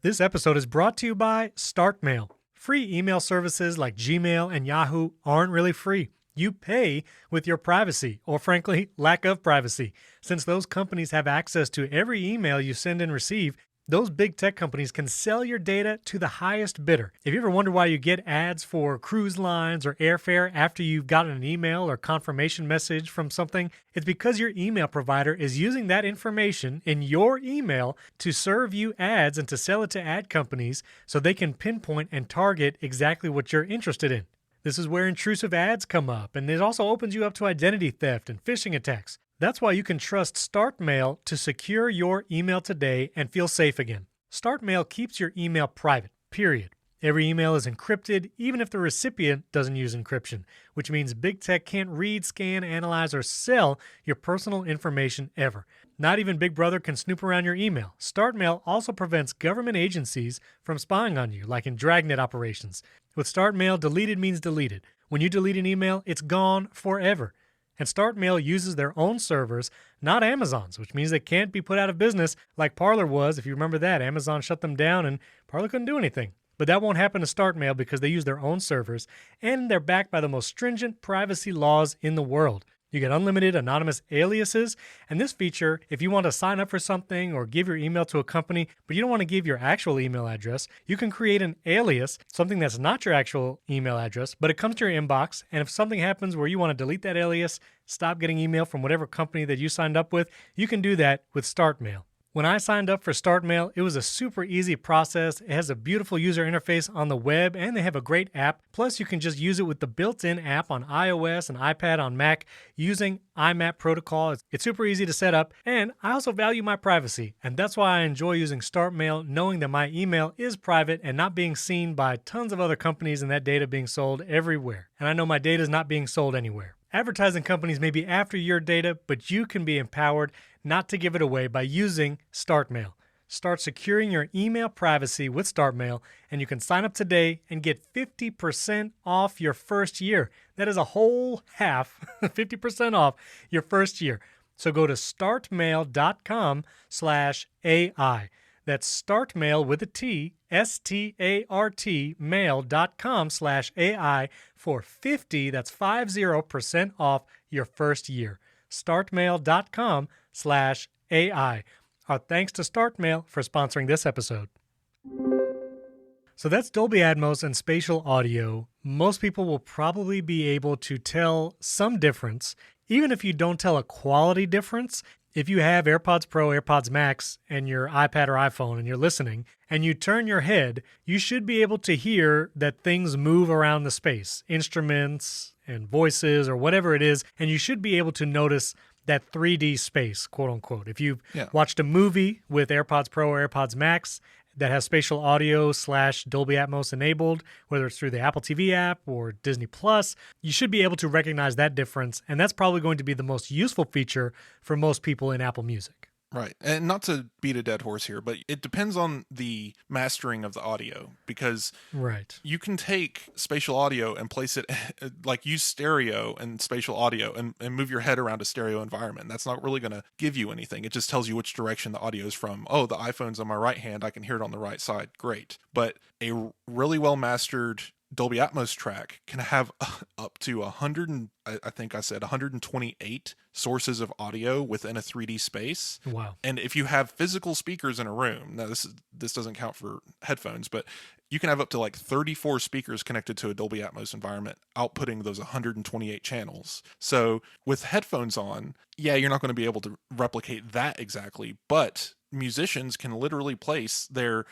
This episode is brought to you by StartMail. Free email services like Gmail and Yahoo aren't really free. You pay with your privacy, or frankly, lack of privacy. Since those companies have access to every email you send and receive, those big tech companies can sell your data to the highest bidder. If you ever wonder why you get ads for cruise lines or airfare after you've gotten an email or confirmation message from something, it's because your email provider is using that information in your email to serve you ads and to sell it to ad companies so they can pinpoint and target exactly what you're interested in. This is where intrusive ads come up, and it also opens you up to identity theft and phishing attacks. That's why you can trust StartMail to secure your email today and feel safe again. StartMail keeps your email private, period. Every email is encrypted, even if the recipient doesn't use encryption, which means big tech can't read, scan, analyze, or sell your personal information ever. Not even Big Brother can snoop around your email. StartMail also prevents government agencies from spying on you, like in dragnet operations. With StartMail, deleted means deleted. When you delete an email, it's gone forever. And StartMail uses their own servers, not Amazon's, which means they can't be put out of business like Parler was. If you remember that, Amazon shut them down and Parler couldn't do anything. But that won't happen to StartMail because they use their own servers, and they're backed by the most stringent privacy laws in the world. You get unlimited anonymous aliases, and this feature, if you want to sign up for something or give your email to a company, but you don't want to give your actual email address, you can create an alias, something that's not your actual email address, but it comes to your inbox, and if something happens where you want to delete that alias, stop getting email from whatever company that you signed up with, you can do that with StartMail. When I signed up for Start Mail, it was a super easy process. It has a beautiful user interface on the web, and they have a great app. Plus, you can just use it with the built-in app on iOS and iPad on Mac using iMac protocol. It's super easy to set up, and I also value my privacy, and that's why I enjoy using Start Mail, knowing that my email is private and not being seen by tons of other companies and that data being sold everywhere. And I know my data is not being sold anywhere. Advertising companies may be after your data, but you can be empowered not to give it away by using StartMail. Start securing your email privacy with StartMail, and you can sign up today and get 50% off your first year. That is a whole half, 50% off your first year. So go to startmail.com/AI. That's startmail with a T, START mail.com/AI for 50% off your first year. Startmail.com/AI. Our thanks to StartMail for sponsoring this episode. So that's Dolby Atmos and spatial audio. Most people will probably be able to tell some difference, even if you don't tell a quality difference. If you have AirPods Pro, AirPods Max, and your iPad or iPhone and you're listening, and you turn your head, you should be able to hear that things move around the space, instruments and voices or whatever it is, and you should be able to notice that 3D space, quote unquote. If you've watched a movie with AirPods Pro or AirPods Max that has spatial audio / Dolby Atmos enabled, whether it's through the Apple TV app or Disney Plus, you should be able to recognize that difference. And that's probably going to be the most useful feature for most people in Apple Music. Right. And not to beat a dead horse here, but it depends on the mastering of the audio, because you can take spatial audio and place it, like use stereo and spatial audio and move your head around a stereo environment. That's not really going to give you anything. It just tells you which direction the audio is from. Oh, the iPhone's on my right hand. I can hear it on the right side. Great. But a really well mastered Dolby Atmos track can have up to 128 sources of audio within a 3D space. Wow. And if you have physical speakers in a room, now this doesn't count for headphones, but you can have up to like 34 speakers connected to a Dolby Atmos environment, outputting those 128 channels. So with headphones on, you're not going to be able to replicate that exactly, but musicians can literally place their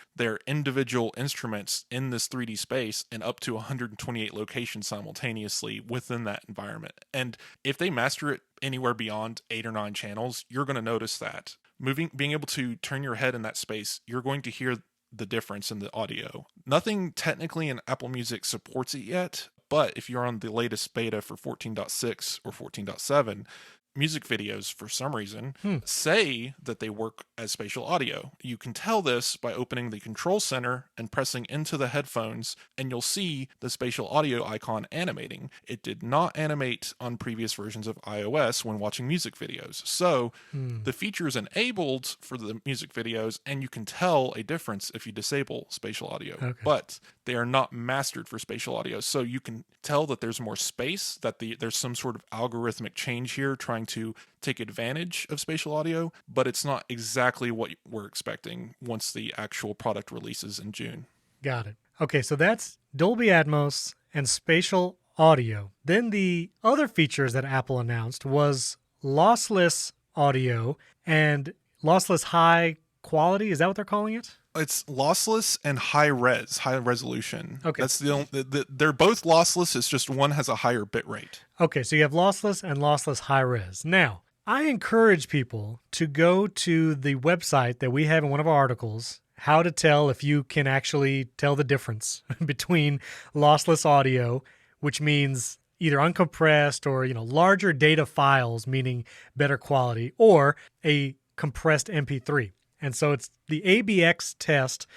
individual instruments in this 3D space in up to 128 locations simultaneously within that environment. And if they master it anywhere beyond 8 or 9 channels, you're going to notice that. Being able to turn your head in that space, you're going to hear the difference in the audio. Nothing technically in Apple Music supports it yet, but if you're on the latest beta for 14.6 or 14.7, music videos, for some reason, say that they work as spatial audio. You can tell this by opening the control center and pressing into the headphones, and you'll see the spatial audio icon animating. It did not animate on previous versions of iOS when watching music videos. So the feature is enabled for the music videos, and you can tell a difference if you disable spatial audio. But they are not mastered for spatial audio. So you can tell that there's more space, that there's some sort of algorithmic change here trying to take advantage of spatial audio, but it's not exactly what we're expecting once the actual product releases in June. Got it. Okay, so that's Dolby Atmos and spatial audio. Then the other features that Apple announced was lossless audio and lossless high quality. Is that what they're calling it? It's lossless and high resolution. Okay. That's they're both lossless. It's just one has a higher bit rate. Okay, so you have lossless and lossless high res. Now, I encourage people to go to the website that we have in one of our articles, how to tell if you can actually tell the difference between lossless audio, which means either uncompressed or, larger data files, meaning better quality, or a compressed MP3. And so it's the ABX test.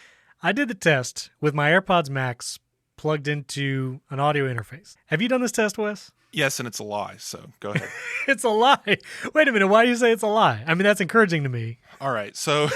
I did the test with my AirPods Max plugged into an audio interface. Have you done this test, Wes? Yes, and it's a lie, so go ahead. It's a lie. Wait a minute. Why do you say it's a lie? I mean, that's encouraging to me. All right. So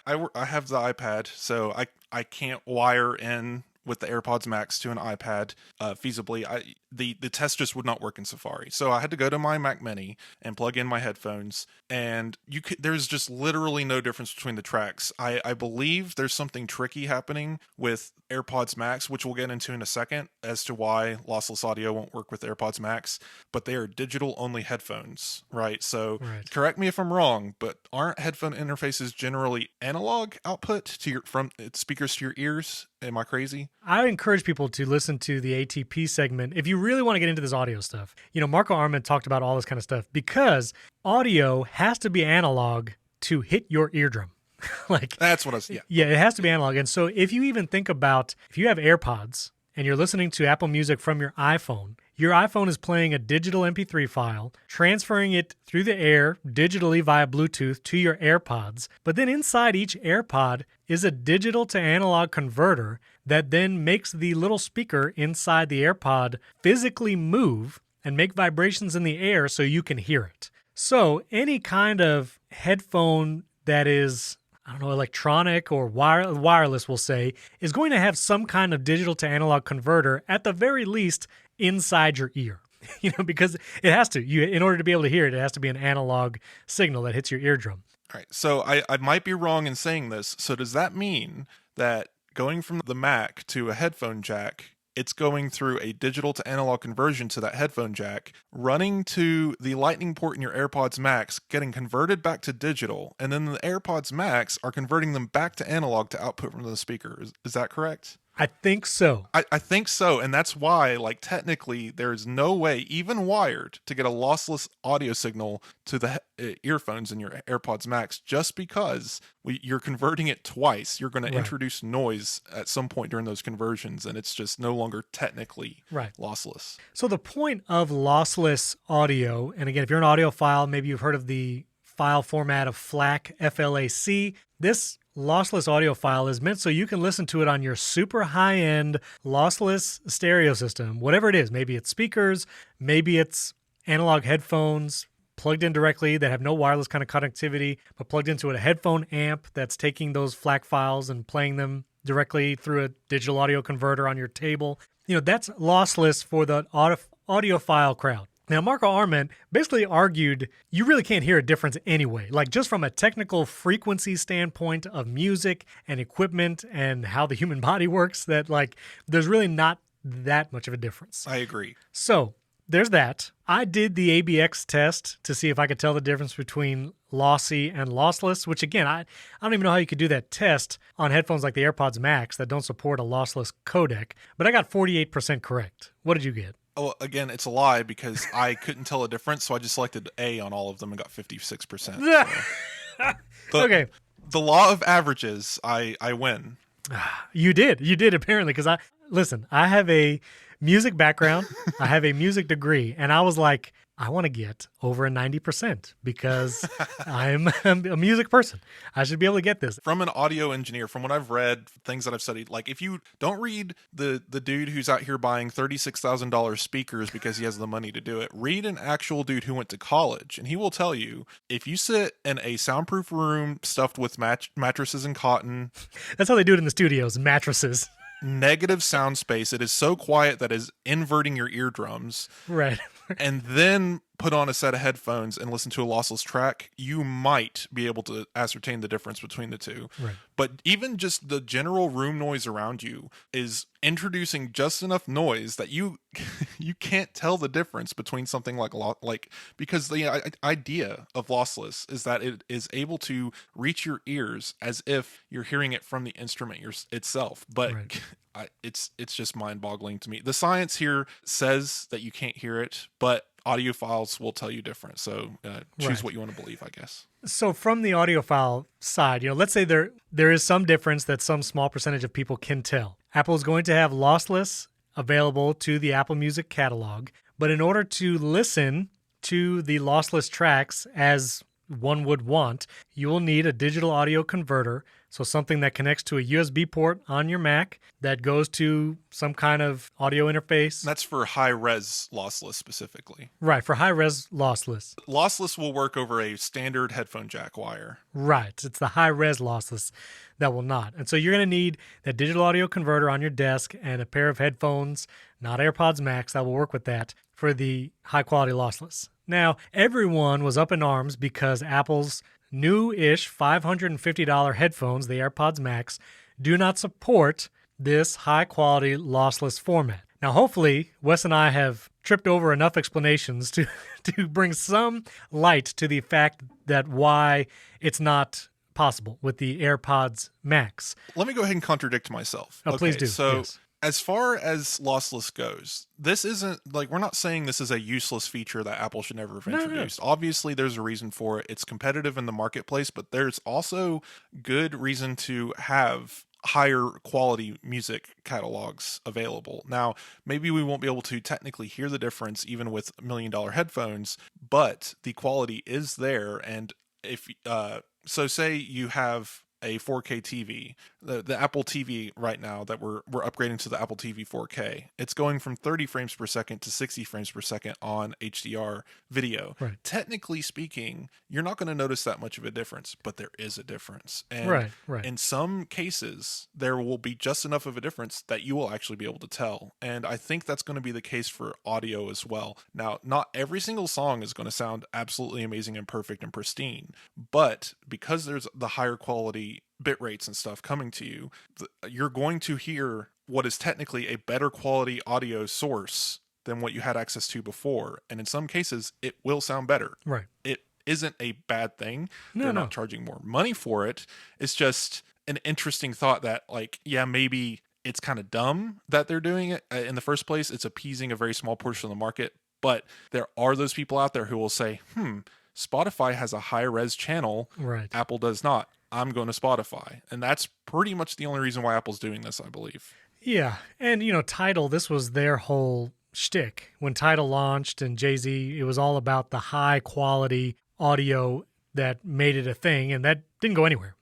I have the iPad, so I can't wire in with the AirPods Max to an iPad feasibly. The test just would not work in Safari. So I had to go to my Mac Mini and plug in my headphones, and there's just literally no difference between the tracks. I believe there's something tricky happening with AirPods Max, which we'll get into in a second, as to why lossless audio won't work with AirPods Max, but they are digital only headphones, right? So correct me if I'm wrong, but aren't headphone interfaces generally analog output to from speakers to your ears? Am I crazy? I encourage people to listen to the ATP segment if you really want to get into this audio stuff. Marco Arment talked about all this kind of stuff because audio has to be analog to hit your eardrum. That's what I was, yeah, it has to be analog. And so if you even think about, if you have AirPods and you're listening to Apple Music from your iPhone is playing a digital MP3 file, transferring it through the air digitally via Bluetooth to your AirPods. But then inside each AirPod is a digital to analog converter that then makes the little speaker inside the AirPod physically move and make vibrations in the air so you can hear it. So any kind of headphone that is, electronic or wireless, we'll say, is going to have some kind of digital to analog converter, at the very least, inside your ear. Because it has to. In order to be able to hear it, it has to be an analog signal that hits your eardrum. All right. So I might be wrong in saying this. So does that mean that going from the Mac to a headphone jack, it's going through a digital to analog conversion to that headphone jack, running to the lightning port in your AirPods Max, getting converted back to digital, and then the AirPods Max are converting them back to analog to output from the speaker. Is that correct? I think so. I think so, and that's why, technically, there's no way, even wired, to get a lossless audio signal to the earphones in your AirPods Max, just because you're converting it twice. You're going to introduce noise at some point during those conversions, and it's just no longer technically lossless. So the point of lossless audio, and again, if you're an audiophile, maybe you've heard of the file format of FLAC, F-L-A-C. This lossless audio file is meant so you can listen to it on your super high-end lossless stereo system, whatever it is. Maybe it's speakers, maybe it's analog headphones plugged in directly that have no wireless kind of connectivity, but plugged into a headphone amp that's taking those FLAC files and playing them directly through a digital audio converter on your table. That's lossless for the audiophile crowd. Now, Marco Arment basically argued you really can't hear a difference anyway. Just from a technical frequency standpoint of music and equipment and how the human body works, that there's really not that much of a difference. I agree. So there's that. I did the ABX test to see if I could tell the difference between lossy and lossless, which again, I don't even know how you could do that test on headphones like the AirPods Max that don't support a lossless codec, but I got 48% correct. What did you get? Oh, again, it's a lie because I couldn't tell a difference, so I just selected A on all of them and got 56%. Okay. The law of averages, I win. You did apparently, because I have a music background, I have a music degree, and I was like, I want to get over a 90% because I'm a music person. I should be able to get this. From an audio engineer, from what I've read, things that I've studied, if you don't read the dude who's out here buying $36,000 speakers because he has the money to do it, read an actual dude who went to college, and he will tell you, if you sit in a soundproof room stuffed with mattresses and cotton. That's how they do it in the studios, mattresses. Negative sound space. It is so quiet that is inverting your eardrums. Right. And then put on a set of headphones and listen to a lossless track, you might be able to ascertain the difference between the two. Right. But even just the general room noise around you is introducing just enough noise that you can't tell the difference between something because the idea of lossless is that it is able to reach your ears as if you're hearing it from the instrument itself. But it's just mind-boggling to me. The science here says that you can't hear it, but audiophiles will tell you different. So choose what you want to believe, I guess. So from the audiophile side, let's say there is some difference that some small percentage of people can tell. Apple is going to have lossless available to the Apple Music catalog, but in order to listen to the lossless tracks as one would want, you will need a digital audio converter, so something that connects to a USB port on your Mac that goes to some kind of audio interface. That's for high-res lossless specifically. Right, for high-res lossless. Lossless will work over a standard headphone jack wire. Right, it's the high-res lossless that will not. And so you're going to need that digital audio converter on your desk and a pair of headphones, not AirPods Max, that will work with that for the high-quality lossless. Now, everyone was up in arms because Apple's new-ish $550 headphones, the AirPods Max, do not support this high-quality lossless format. Now, hopefully, Wes and I have tripped over enough explanations to bring some light to the fact that why it's not possible with the AirPods Max. Let me go ahead and contradict myself. Oh, please do. So yes. As far as lossless goes, this isn't like, we're not saying this is a useless feature that Apple should never have introduced. No. Obviously, there's a reason for it. It's competitive in the marketplace, but there's also good reason to have higher quality music catalogs available. Now, maybe we won't be able to technically hear the difference even with $1 million headphones, but the quality is there. And if so say you have a 4K TV, the Apple TV right now that we're upgrading to the Apple TV 4K, it's going from 30 frames per second to 60 frames per second on HDR video. Right. Technically speaking, you're not going to notice that much of a difference, but there is a difference. And in some cases, there will be just enough of a difference that you will actually be able to tell. And I think that's going to be the case for audio as well. Now, not every single song is going to sound absolutely amazing and perfect and pristine, but because there's the higher quality bit rates and stuff coming to you, you're going to hear what is technically a better quality audio source than what you had access to before. And in some cases, it will sound better. Right. It isn't a bad thing. No, They're not charging more money for it. It's just an interesting thought that, like, yeah, maybe it's kind of dumb that they're doing it in the first place. It's appeasing a very small portion of the market. But there are those people out there who will say, Spotify has a high-res channel. Right. Apple does not. I'm going to Spotify. And that's pretty much the only reason why Apple's doing this, I believe. Yeah. And, Tidal, this was their whole shtick. When Tidal launched and Jay-Z, it was all about the high-quality audio that made it a thing, and that didn't go anywhere.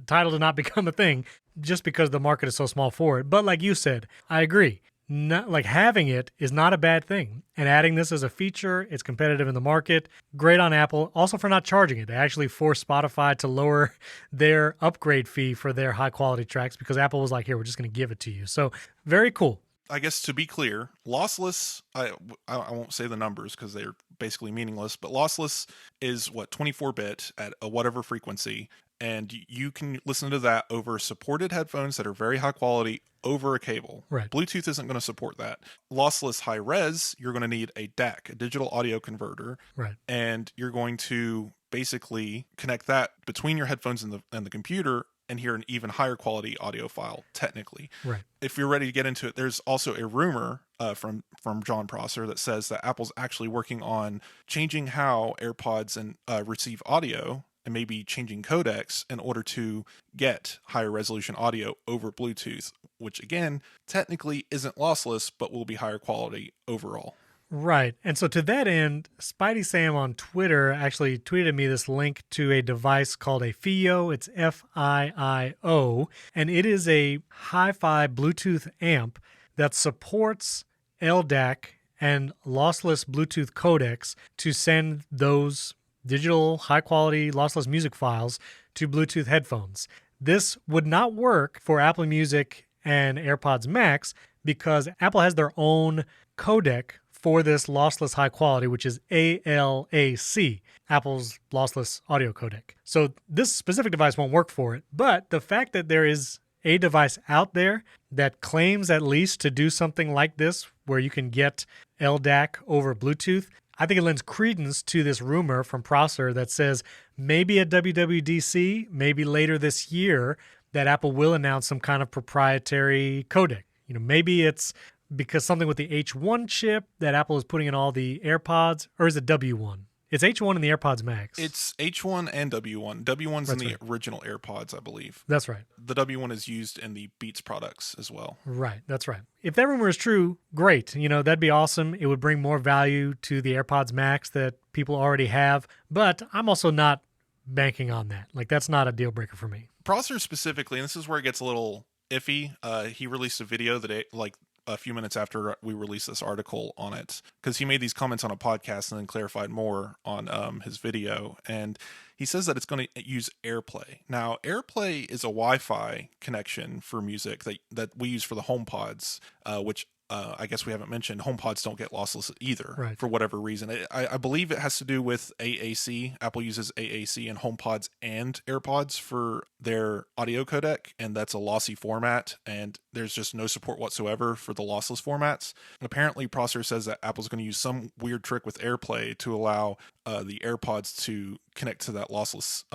Tidal did not become a thing just because the market is so small for it. But like you said, I agree. Having it is not a bad thing. And adding this as a feature, it's competitive in the market. Great on Apple. Also for not charging it. They actually forced Spotify to lower their upgrade fee for their high quality tracks because Apple was like, here, we're just going to give it to you. So very cool. I guess to be clear, lossless, I won't say the numbers because they're basically meaningless, but lossless is 24-bit at a whatever frequency. And you can listen to that over supported headphones that are very high quality over a cable. Right. Bluetooth isn't going to support that. Lossless high res, you're going to need a DAC, a digital audio converter. Right. And you're going to basically connect that between your headphones and the computer and hear an even higher quality audio file, technically. Right. If you're ready to get into it, there's also a rumor from John Prosser that says that Apple's actually working on changing how AirPods and receive audio and maybe changing codecs in order to get higher resolution audio over Bluetooth, which again, technically isn't lossless, but will be higher quality overall. Right. And so to that end, Spidey Sam on Twitter actually tweeted me this link to a device called a FiiO. It's FIIO. And it is a hi-fi Bluetooth amp that supports LDAC and lossless Bluetooth codecs to send those digital high-quality lossless music files to Bluetooth headphones. This would not work for Apple Music and AirPods Max because Apple has their own codec for this lossless high quality, which is ALAC, Apple's lossless audio codec. So this specific device won't work for it, but the fact that there is a device out there that claims at least to do something like this, where you can get LDAC over Bluetooth, I think it lends credence to this rumor from Prosser that says maybe at WWDC, maybe later this year, that Apple will announce some kind of proprietary codec. Maybe it's because something with the H1 chip that Apple is putting in all the AirPods, or is it W1? It's H1 in the AirPods Max. It's H1 and W1. W1's in the original AirPods, I believe. That's right. The W1 is used in the Beats products as well. Right, that's right. If that rumor is true, great. That'd be awesome. It would bring more value to the AirPods Max that people already have. But I'm also not banking on that. Like, that's not a deal breaker for me. Prosser specifically, and this is where it gets a little iffy. He released a video that like a few minutes after we released this article on it, because he made these comments on a podcast and then clarified more on his video. And he says that it's going to use AirPlay. Now, AirPlay is a Wi-Fi connection for music that we use for the HomePods, which I guess we haven't mentioned. HomePods don't get lossless either, right, for whatever reason. I believe it has to do with AAC. Apple uses AAC in HomePods and AirPods for their audio codec, and that's a lossy format, and there's just no support whatsoever for the lossless formats. And apparently, Prosser says that Apple's going to use some weird trick with AirPlay to allow the AirPods to connect to that lossless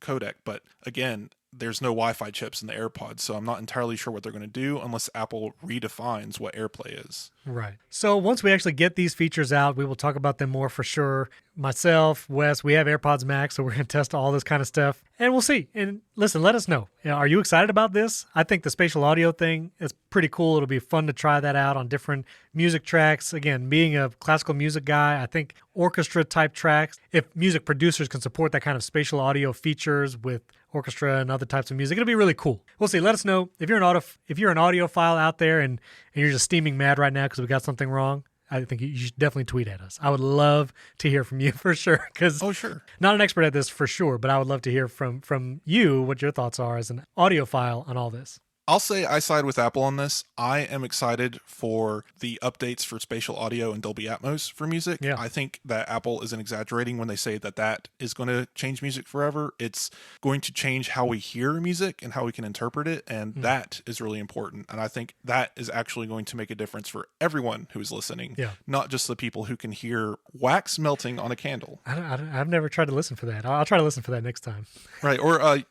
codec. But again, there's no Wi-Fi chips in the AirPods, so I'm not entirely sure what they're going to do unless Apple redefines what AirPlay is. Right. So once we actually get these features out, we will talk about them more for sure. Myself, Wes, we have AirPods Max, so we're going to test all this kind of stuff, and we'll see. And listen, let us know. Are you excited about this? I think the spatial audio thing is pretty cool. It'll be fun to try that out on different music tracks. Again, being a classical music guy, I think orchestra type tracks, if music producers can support that kind of spatial audio features with orchestra and other types of music, it'll be really cool. We'll see. Let us know if you're an audiophile out there and you're just steaming mad right now because we got something wrong. I think you should definitely tweet at us. I would love to hear from you for sure. Sure. Not an expert at this for sure, but I would love to hear from you what your thoughts are as an audiophile on all this. I'll say I side with Apple on this. I am excited for the updates for spatial audio and Dolby Atmos for music. Yeah. I think that Apple isn't exaggerating when they say that is going to change music forever. It's going to change how we hear music and how we can interpret it, and that is really important. And I think that is actually going to make a difference for everyone who is listening, not just the people who can hear wax melting on a candle. I've never tried to listen for that. I'll try to listen for that next time. Right. Or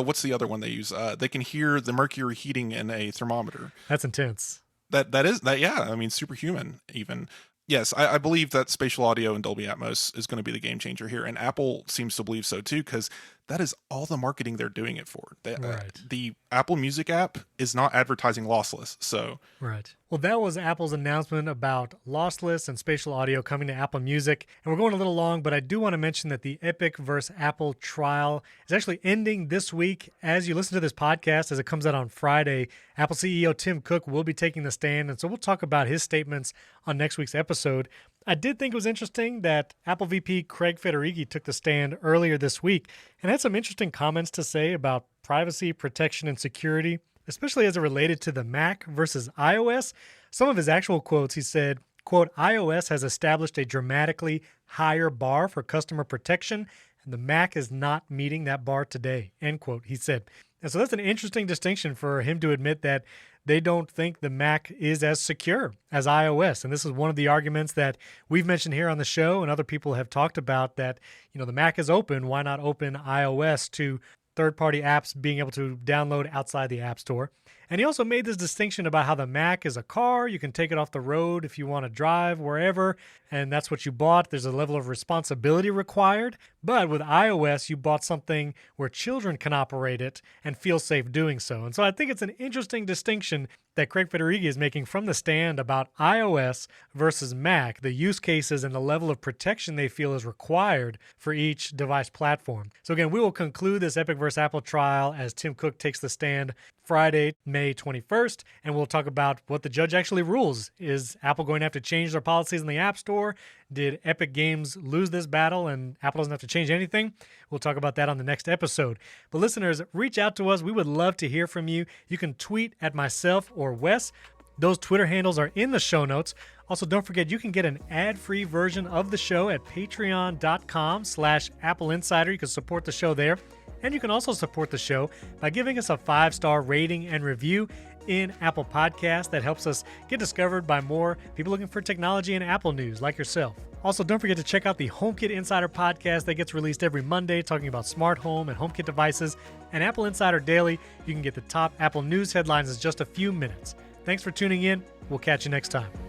what's the other one they use? They can hear the mercury heating in a thermometer. That's intense. That is yeah, I mean, superhuman even. Yes, I believe that spatial audio and Dolby Atmos is going to be the game changer here, and Apple seems to believe so too, because that is all the marketing they're doing it for. The Apple Music app is not advertising lossless, so. Right. Well, that was Apple's announcement about lossless and spatial audio coming to Apple Music. And we're going a little long, but I do want to mention that the Epic versus Apple trial is actually ending this week. As you listen to this podcast, as it comes out on Friday, Apple CEO Tim Cook will be taking the stand. And so we'll talk about his statements on next week's episode. I did think it was interesting that Apple VP Craig Federighi took the stand earlier this week and had some interesting comments to say about privacy, protection, and security, especially as it related to the Mac versus iOS. Some of his actual quotes, he said, quote, iOS has established a dramatically higher bar for customer protection, and the Mac is not meeting that bar today, end quote, he said. And so that's an interesting distinction for him to admit that they don't think the Mac is as secure as iOS. And this is one of the arguments that we've mentioned here on the show and other people have talked about, that, you know, the Mac is open. Why not open iOS to third-party apps being able to download outside the App Store? And he also made this distinction about how the Mac is a car. You can take it off the road if you want to drive wherever, and that's what you bought. There's a level of responsibility required. But with iOS, you bought something where children can operate it and feel safe doing so. And so I think it's an interesting distinction that Craig Federighi is making from the stand about iOS versus Mac, the use cases and the level of protection they feel is required for each device platform. So again, we will conclude this Epic versus Apple trial as Tim Cook takes the stand Friday, May 21st, and we'll talk about what the judge actually rules. Is Apple going to have to change their policies in the App Store? Did Epic Games lose this battle and Apple doesn't have to change anything? We'll talk about that on the next episode. But listeners, reach out to us. We would love to hear from you. You can tweet at myself or Wes. Those Twitter handles are in the show notes. Also, don't forget, you can get an ad-free version of the show at patreon.com/AppleInsider. You can support the show there. And you can also support the show by giving us a 5-star rating and review in Apple Podcasts. That helps us get discovered by more people looking for technology and Apple news like yourself. Also, don't forget to check out the HomeKit Insider podcast that gets released every Monday, talking about smart home and HomeKit devices. And Apple Insider Daily, you can get the top Apple news headlines in just a few minutes. Thanks for tuning in. We'll catch you next time.